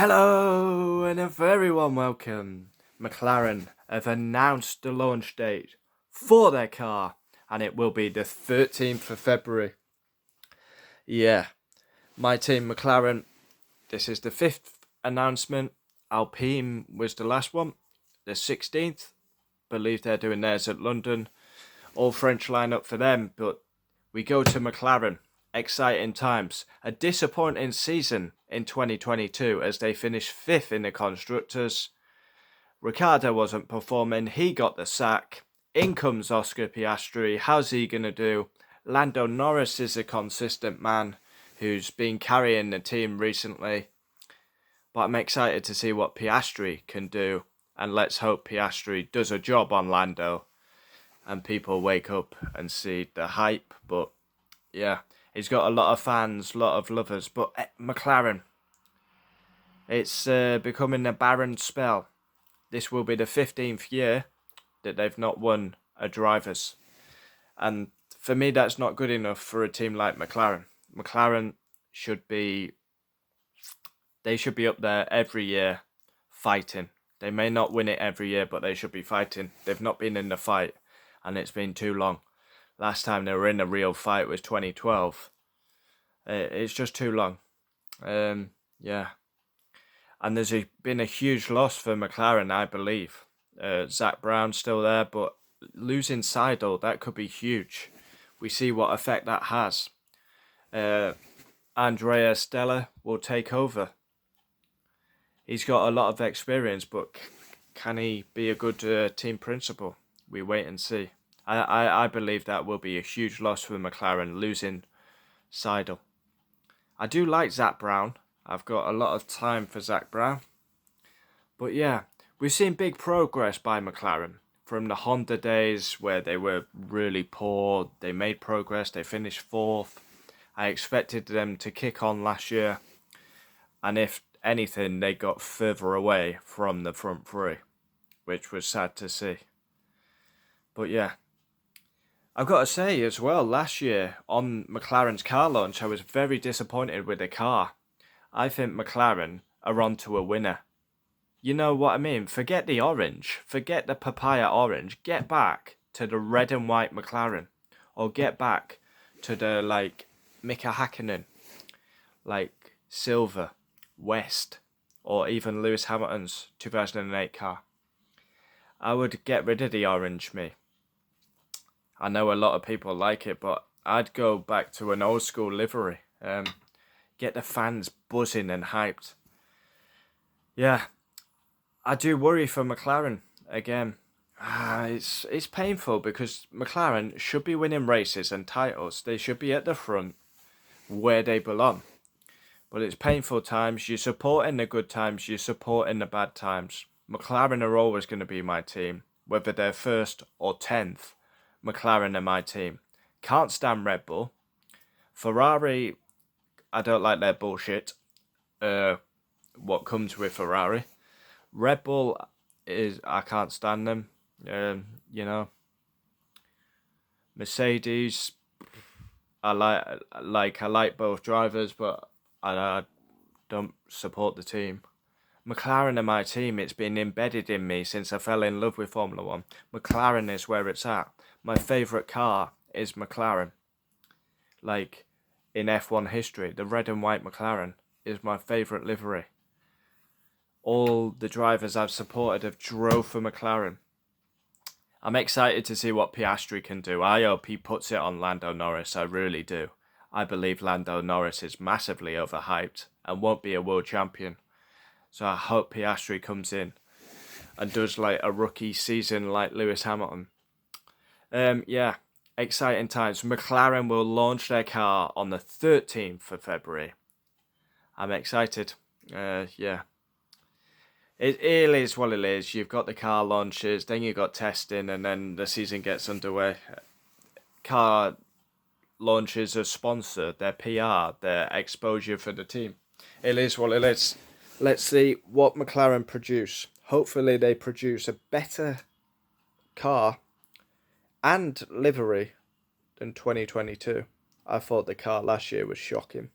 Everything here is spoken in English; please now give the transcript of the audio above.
Hello and a very warm welcome. McLaren have announced the launch date for their car and it will be the 13th of February. Yeah, my team McLaren, this is the 5th announcement. Alpine was the last one, the 16th. Believe they're doing theirs at London. All French lineup for them, but we go to McLaren. Exciting times. A disappointing season in 2022 as they finished 5th in the Constructors. Ricciardo wasn't performing, he got the sack. In comes Oscar Piastri, how's he going to do? Lando Norris is a consistent man who's been carrying the team recently. But I'm excited to see what Piastri can do. And let's hope Piastri does a job on Lando and people wake up and see the hype. But yeah, he's got a lot of fans, a lot of lovers. But McLaren, it's becoming a barren spell. This will be the 15th year that they've not won a drivers. And for me, that's not good enough for a team like McLaren. McLaren should be up there every year fighting. They may not win it every year, but they should be fighting. They've not been in the fight, and it's been too long. Last time they were in a real fight was 2012. It's just too long. Yeah. And there's been a huge loss for McLaren, I believe. Zach Brown's still there, but losing Seidel, that could be huge. We see what effect that has. Andrea Stella will take over. He's got a lot of experience, but can he be a good team principal? We wait and see. I believe that will be a huge loss for McLaren, losing Seidel. I do like Zach Brown. I've got a lot of time for Zach Brown. But yeah, we've seen big progress by McLaren. From the Honda days where they were really poor, they made progress, they finished 4th. I expected them to kick on last year. And if anything, they got further away from the front three, which was sad to see. But yeah, I've got to say as well, last year on McLaren's car launch, I was very disappointed with the car. I think McLaren are on to a winner. You know what I mean? Forget the orange. Forget the papaya orange. Get back to the red and white McLaren. Or get back to the, Mika Hakkinen. Silver, West. Or even Lewis Hamilton's 2008 car. I would get rid of the orange, me. I know a lot of people like it, but I'd go back to an old school livery. Get the fans buzzing and hyped. Yeah, I do worry for McLaren again. It's painful because McLaren should be winning races and titles. They should be at the front where they belong. But it's painful times. You support in the good times. You support in the bad times. McLaren are always going to be my team. Whether they're 1st or 10th, McLaren are my team. Can't stand Red Bull. Ferrari, I don't like their bullshit. What comes with Ferrari. Red Bull I can't stand them. Mercedes, I like both drivers, but I don't support the team. McLaren are my team. It's been embedded in me since I fell in love with Formula 1. McLaren is where it's at. My favourite car is McLaren. In F1 history, the red and white McLaren is my favourite livery. All the drivers I've supported have drove for McLaren. I'm excited to see what Piastri can do. I hope he puts it on Lando Norris, I really do. I believe Lando Norris is massively overhyped and won't be a world champion. So I hope Piastri comes in and does a rookie season like Lewis Hamilton. Yeah, exciting times. McLaren will launch their car on the 13th of February. I'm excited. Yeah. It is what it is. You've got the car launches, then you've got testing, and then the season gets underway. Car launches are sponsored, their PR, their exposure for the team. It is what it is. Let's see what McLaren produce. Hopefully they produce a better car and livery than 2022. I thought the car last year was shocking.